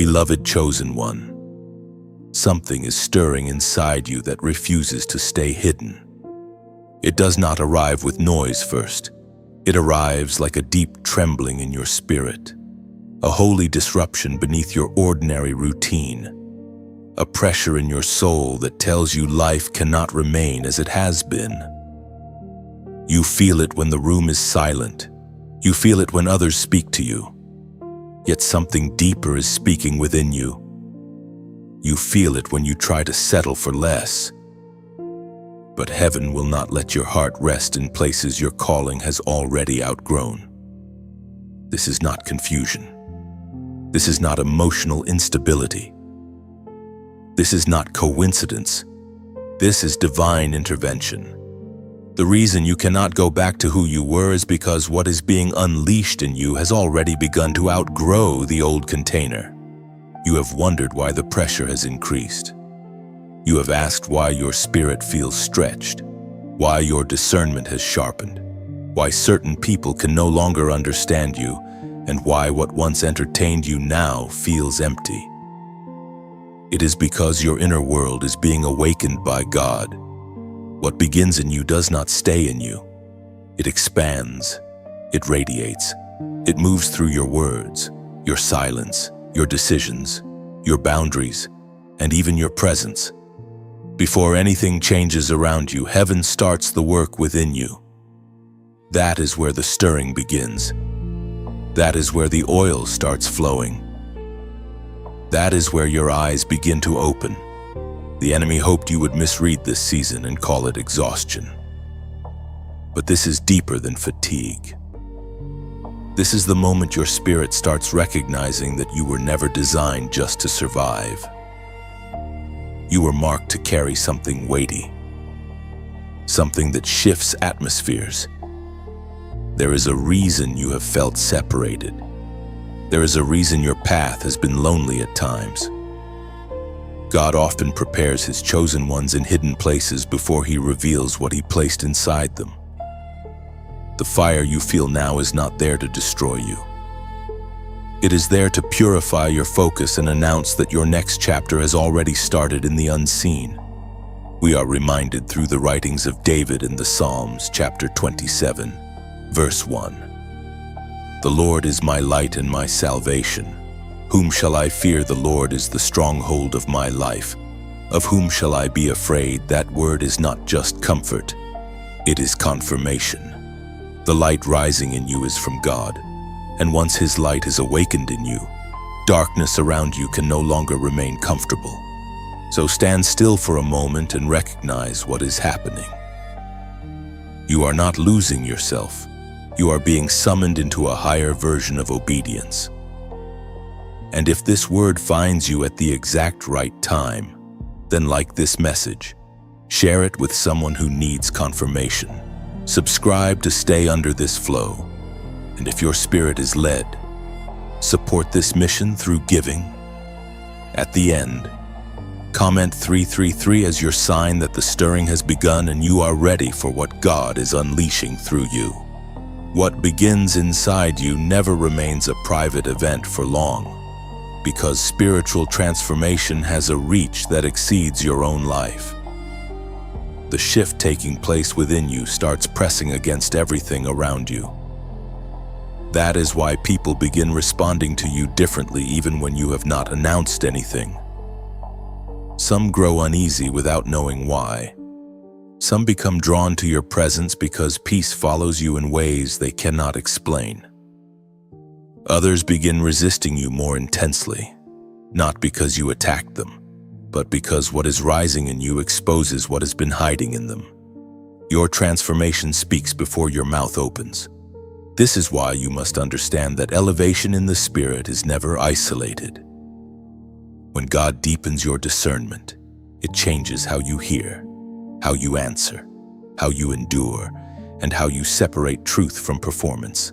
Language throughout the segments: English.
Beloved chosen one, something is stirring inside you that refuses to stay hidden. It does not arrive with noise first. It arrives like a deep trembling in your spirit, a holy disruption beneath your ordinary routine, a pressure in your soul that tells you life cannot remain as it has been. You feel it when the room is silent. You feel it when others speak to you. Yet something deeper is speaking within you. You feel it when you try to settle for less. But heaven will not let your heart rest in places your calling has already outgrown. This is not confusion. This is not emotional instability. This is not coincidence. This is divine intervention. The reason you cannot go back to who you were is because what is being unleashed in you has already begun to outgrow the old container. You have wondered why the pressure has increased. You have asked why your spirit feels stretched, why your discernment has sharpened, why certain people can no longer understand you, and why what once entertained you now feels empty. It is because your inner world is being awakened by God. What begins in you does not stay in you. It expands, it radiates, it moves through your words, your silence, your decisions, your boundaries, and even your presence. Before anything changes around you, heaven starts the work within you. That is where the stirring begins. That is where the oil starts flowing. That is where your eyes begin to open. The enemy hoped you would misread this season and call it exhaustion. But this is deeper than fatigue. This is the moment your spirit starts recognizing that you were never designed just to survive. You were marked to carry something weighty, something that shifts atmospheres. There is a reason you have felt separated. There is a reason your path has been lonely at times. God often prepares His chosen ones in hidden places before He reveals what He placed inside them. The fire you feel now is not there to destroy you. It is there to purify your focus and announce that your next chapter has already started in the unseen. We are reminded through the writings of David in the Psalms, chapter 27, verse 1. The Lord is my light and my salvation. Whom shall I fear? The Lord is the stronghold of my life. Of whom shall I be afraid? That word is not just comfort, it is confirmation. The light rising in you is from God, and once His light is awakened in you, darkness around you can no longer remain comfortable. So stand still for a moment and recognize what is happening. You are not losing yourself. You are being summoned into a higher version of obedience. And if this word finds you at the exact right time, then like this message, share it with someone who needs confirmation. Subscribe to stay under this flow. And if your spirit is led, support this mission through giving. At the end, comment 333 as your sign that the stirring has begun and you are ready for what God is unleashing through you. What begins inside you never remains a private event for long, because spiritual transformation has a reach that exceeds your own life. The shift taking place within you starts pressing against everything around you. That is why people begin responding to you differently even when you have not announced anything. Some grow uneasy without knowing why. Some become drawn to your presence because peace follows you in ways they cannot explain. Others begin resisting you more intensely, not because you attacked them, but because what is rising in you exposes what has been hiding in them. Your transformation speaks before your mouth opens. This is why you must understand that elevation in the spirit is never isolated. When God deepens your discernment, it changes how you hear, how you answer, how you endure, and how you separate truth from performance.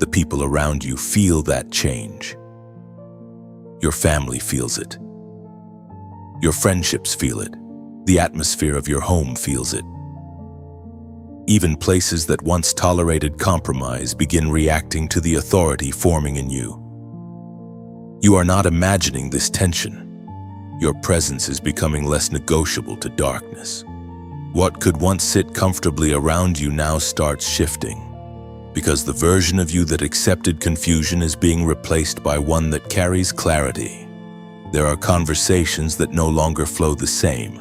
The people around you feel that change. Your family feels it. Your friendships feel it. The atmosphere of your home feels it. Even places that once tolerated compromise begin reacting to the authority forming in you. You are not imagining this tension. Your presence is becoming less negotiable to darkness. What could once sit comfortably around you now starts shifting, because the version of you that accepted confusion is being replaced by one that carries clarity. There are conversations that no longer flow the same,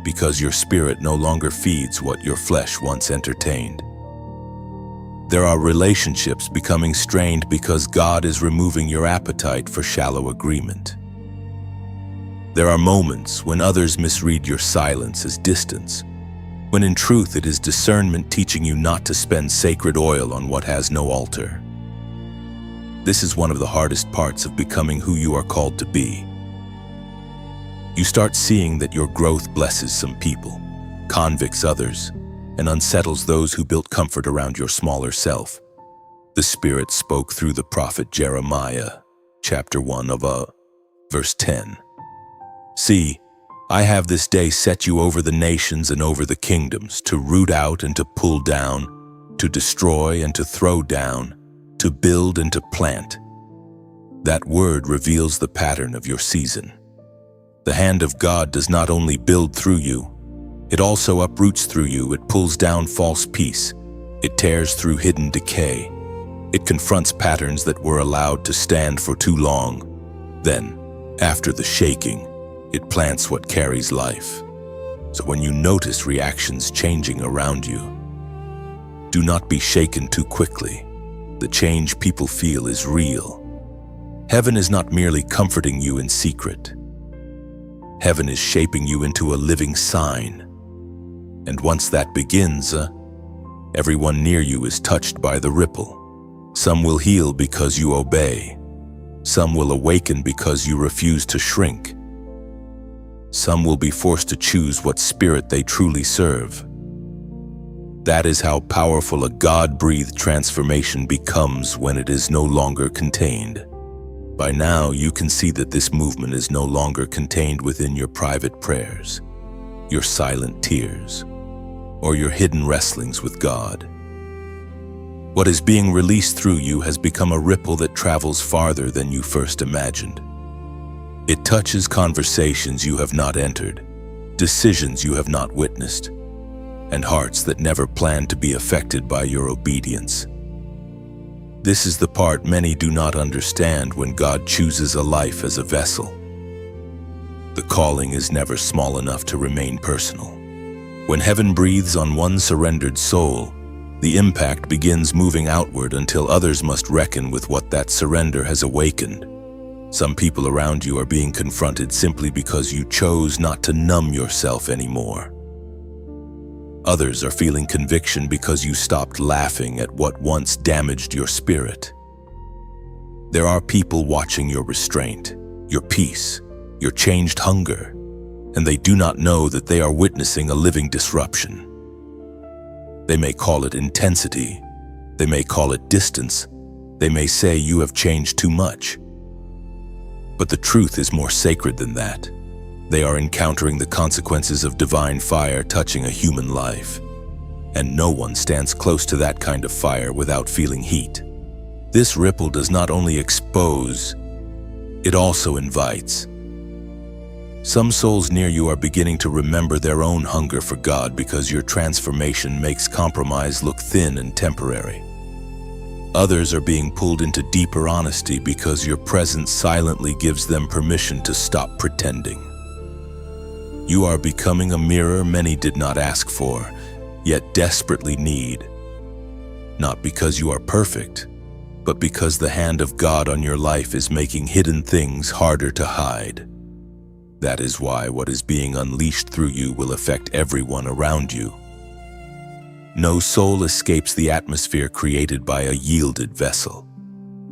because your spirit no longer feeds what your flesh once entertained. There are relationships becoming strained because God is removing your appetite for shallow agreement. There are moments when others misread your silence as distance, when in truth it is discernment teaching you not to spend sacred oil on what has no altar. This is one of the hardest parts of becoming who you are called to be. You start seeing that your growth blesses some people, convicts others, and unsettles those who built comfort around your smaller self. The Spirit spoke through the prophet Jeremiah, chapter 1 verse 10. See, I have this day set you over the nations and over the kingdoms, to root out and to pull down, to destroy and to throw down, to build and to plant. That word reveals the pattern of your season. The hand of God does not only build through you, it also uproots through you. It pulls down false peace. It tears through hidden decay. It confronts patterns that were allowed to stand for too long. Then, after the shaking, it plants what carries life. So when you notice reactions changing around you, do not be shaken too quickly. The change people feel is real. Heaven is not merely comforting you in secret. Heaven is shaping you into a living sign. And once that begins, everyone near you is touched by the ripple. Some will heal because you obey. Some will awaken because you refuse to shrink. Some will be forced to choose what spirit they truly serve. That is how powerful a God-breathed transformation becomes when it is no longer contained. By now, you can see that this movement is no longer contained within your private prayers, your silent tears, or your hidden wrestlings with God. What is being released through you has become a ripple that travels farther than you first imagined. It touches conversations you have not entered, decisions you have not witnessed, and hearts that never planned to be affected by your obedience. This is the part many do not understand when God chooses a life as a vessel. The calling is never small enough to remain personal. When heaven breathes on one surrendered soul, the impact begins moving outward until others must reckon with what that surrender has awakened. Some people around you are being confronted simply because you chose not to numb yourself anymore. Others are feeling conviction because you stopped laughing at what once damaged your spirit. There are people watching your restraint, your peace, your changed hunger, and they do not know that they are witnessing a living disruption. They may call it intensity, they may call it distance, they may say you have changed too much. But the truth is more sacred than that. They are encountering the consequences of divine fire touching a human life. And no one stands close to that kind of fire without feeling heat. This ripple does not only expose, it also invites. Some souls near you are beginning to remember their own hunger for God because your transformation makes compromise look thin and temporary. Others are being pulled into deeper honesty because your presence silently gives them permission to stop pretending. You are becoming a mirror many did not ask for, yet desperately need. Not because you are perfect, but because the hand of God on your life is making hidden things harder to hide. That is why what is being unleashed through you will affect everyone around you. No soul escapes the atmosphere created by a yielded vessel,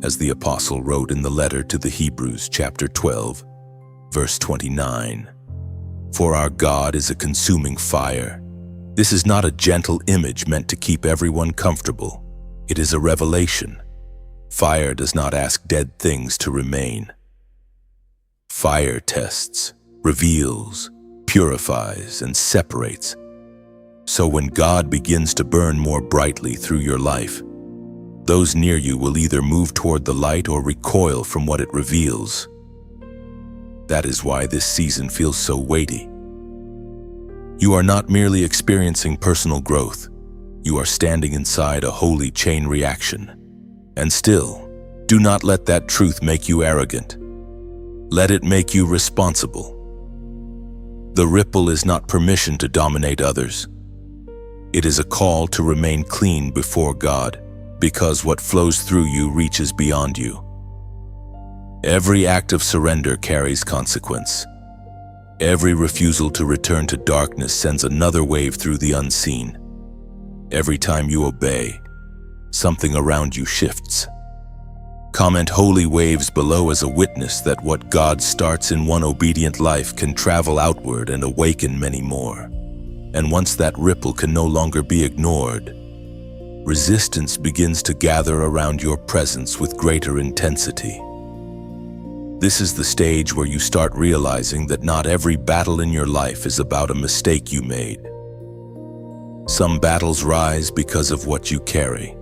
as the apostle wrote in the letter to the Hebrews, chapter 12, verse 29. For our God is a consuming fire. This is not a gentle image meant to keep everyone comfortable. It is a revelation. Fire does not ask dead things to remain. Fire tests, reveals, purifies, and separates. So when God begins to burn more brightly through your life, Those near you will either move toward the light or recoil from what it reveals. That is why this season feels so weighty. You are not merely experiencing personal growth, you are standing inside a holy chain reaction. And still, do not let that truth make you arrogant. Let it make you responsible. The ripple is not permission to dominate others. It is a call to remain clean before God, because what flows through you reaches beyond you. Every act of surrender carries consequence. Every refusal to return to darkness sends another wave through the unseen. Every time you obey, something around you shifts. Comment holy waves below as a witness that what God starts in one obedient life can travel outward and awaken many more. And once that ripple can no longer be ignored, resistance begins to gather around your presence with greater intensity. This is the stage where you start realizing that not every battle in your life is about a mistake you made. Some battles rise because of what you carry.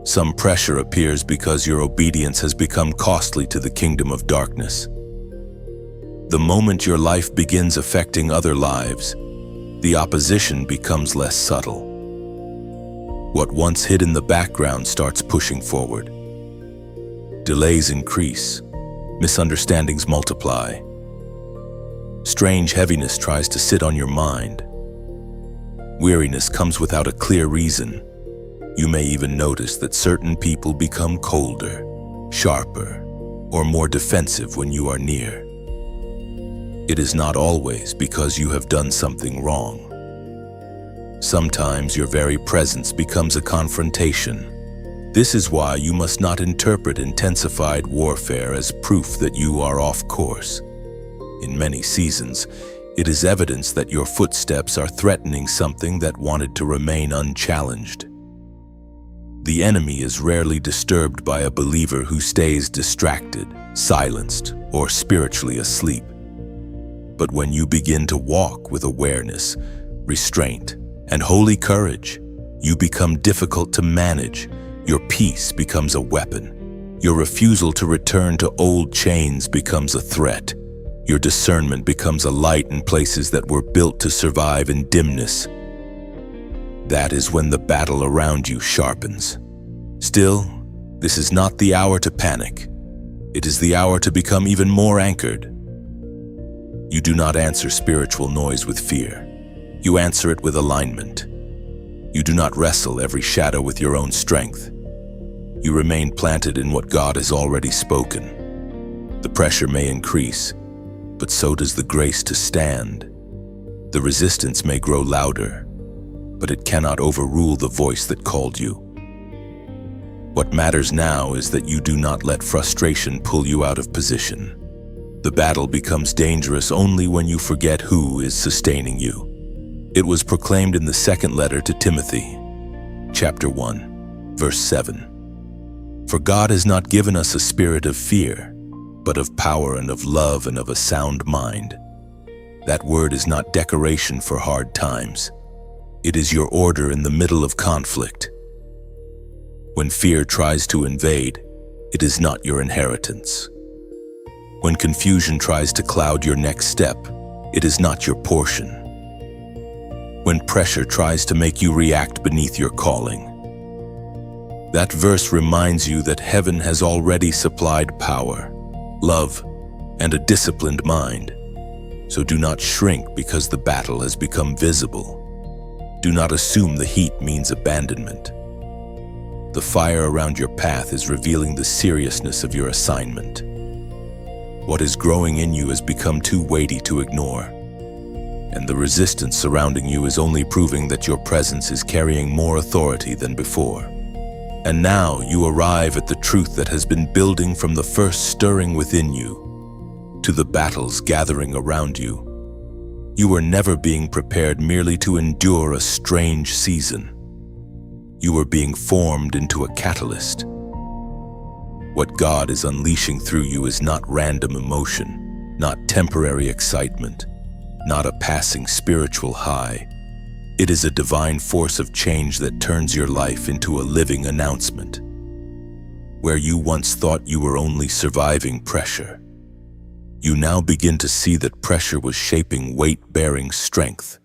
Some pressure appears because your obedience has become costly to the kingdom of darkness. The moment your life begins affecting other lives, the opposition becomes less subtle. What once hid in the background starts pushing forward. Delays increase, misunderstandings multiply. Strange heaviness tries to sit on your mind. Weariness comes without a clear reason. You may even notice that certain people become colder, sharper, or more defensive when you are near. It is not always because you have done something wrong. Sometimes your very presence becomes a confrontation. This is why you must not interpret intensified warfare as proof that you are off course. In many seasons, it is evidence that your footsteps are threatening something that wanted to remain unchallenged. The enemy is rarely disturbed by a believer who stays distracted, silenced, or spiritually asleep. But when you begin to walk with awareness, restraint, and holy courage, you become difficult to manage. Your peace becomes a weapon. Your refusal to return to old chains becomes a threat. Your discernment becomes a light in places that were built to survive in dimness. That is when the battle around you sharpens. Still, this is not the hour to panic. It is the hour to become even more anchored. You do not answer spiritual noise with fear. You answer it with alignment. You do not wrestle every shadow with your own strength. You remain planted in what God has already spoken. The pressure may increase, but so does the grace to stand. The resistance may grow louder, but it cannot overrule the voice that called you. What matters now is that you do not let frustration pull you out of position. The battle becomes dangerous only when you forget who is sustaining you. It was proclaimed in the second letter to Timothy, chapter 1, verse 7. For God has not given us a spirit of fear, but of power and of love and of a sound mind. That word is not decoration for hard times. It is your order in the middle of conflict. When fear tries to invade, it is not your inheritance. When confusion tries to cloud your next step, it is not your portion. When pressure tries to make you react beneath your calling. That verse reminds you that heaven has already supplied power, love, and a disciplined mind. So do not shrink because the battle has become visible. Do not assume the heat means abandonment. The fire around your path is revealing the seriousness of your assignment. What is growing in you has become too weighty to ignore, and the resistance surrounding you is only proving that your presence is carrying more authority than before. And now you arrive at the truth that has been building from the first stirring within you to the battles gathering around you. You were never being prepared merely to endure a strange season. You were being formed into a catalyst. What God is unleashing through you is not random emotion, not temporary excitement, not a passing spiritual high. It is a divine force of change that turns your life into a living announcement. Where you once thought you were only surviving pressure, you now begin to see that pressure was shaping weight-bearing strength.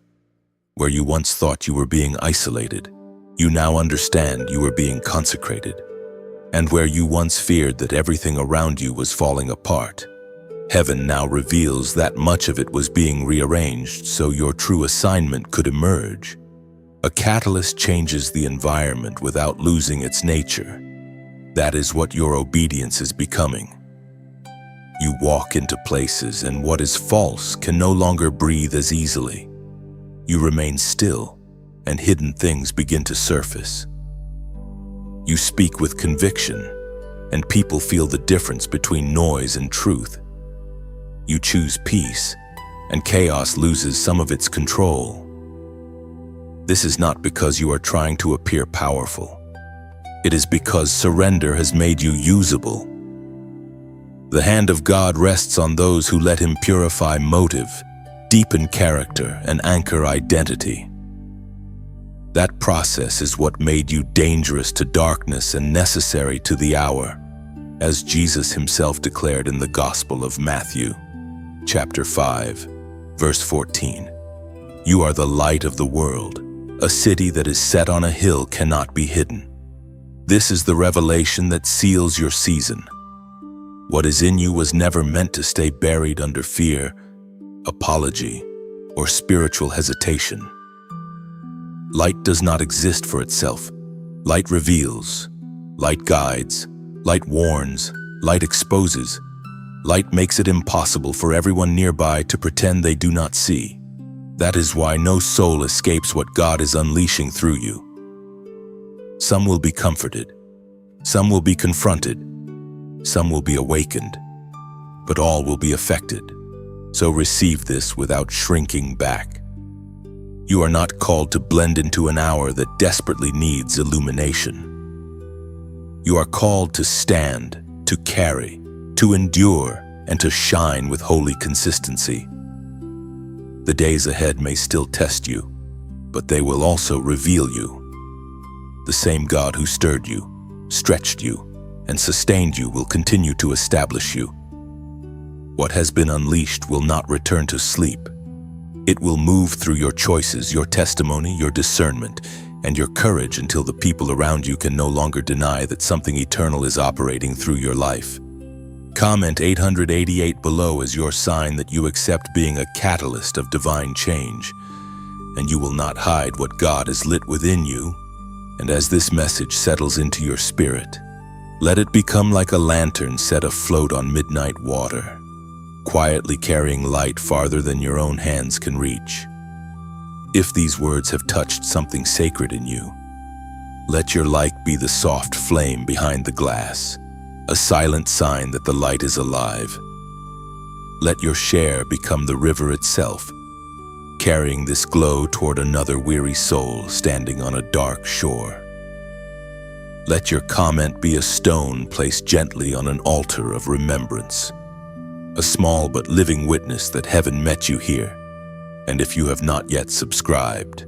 Where you once thought you were being isolated, you now understand you were being consecrated. And where you once feared that everything around you was falling apart, heaven now reveals that much of it was being rearranged so your true assignment could emerge. A catalyst changes the environment without losing its nature. That is what your obedience is becoming. You walk into places and what is false can no longer breathe as easily. You remain still and hidden things begin to surface. You speak with conviction and people feel the difference between noise and truth. You choose peace and chaos loses some of its control. This is not because you are trying to appear powerful. It is because surrender has made you usable. The hand of God rests on those who let Him purify motive, deepen character, and anchor identity. That process is what made you dangerous to darkness and necessary to the hour, as Jesus Himself declared in the Gospel of Matthew, chapter 5, verse 14. You are the light of the world. A city that is set on a hill cannot be hidden. This is the revelation that seals your season. What is in you was never meant to stay buried under fear, apology, or spiritual hesitation. Light does not exist for itself. Light reveals, light guides, light warns, light exposes. Light makes it impossible for everyone nearby to pretend they do not see. That is why no soul escapes what God is unleashing through you. Some will be comforted, some will be confronted, some will be awakened, but all will be affected. So receive this without shrinking back. You are not called to blend into an hour that desperately needs illumination. You are called to stand, to carry, to endure, and to shine with holy consistency. The days ahead may still test you, but they will also reveal you. The same God who stirred you, stretched you, and sustained you will continue to establish you. What has been unleashed will not return to sleep. It will move through your choices, your testimony, your discernment, and your courage until the people around you can no longer deny that something eternal is operating through your life. Comment 888 below as your sign that you accept being a catalyst of divine change, and you will not hide what God has lit within you. And as this message settles into your spirit, let it become like a lantern set afloat on midnight water, quietly carrying light farther than your own hands can reach. If these words have touched something sacred in you, let your light be the soft flame behind the glass, a silent sign that the light is alive. Let your share become the river itself, carrying this glow toward another weary soul standing on a dark shore. Let your comment be a stone placed gently on an altar of remembrance, a small but living witness that heaven met you here. And if you have not yet subscribed,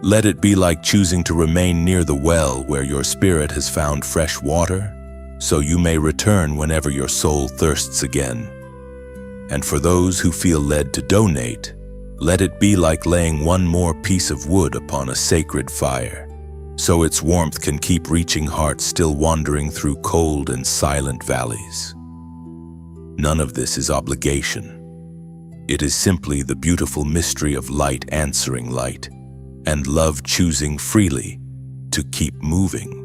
let it be like choosing to remain near the well where your spirit has found fresh water, so you may return whenever your soul thirsts again. And for those who feel led to donate, let it be like laying one more piece of wood upon a sacred fire, so its warmth can keep reaching hearts still wandering through cold and silent valleys. None of this is obligation. It is simply the beautiful mystery of light answering light, and love choosing freely to keep moving.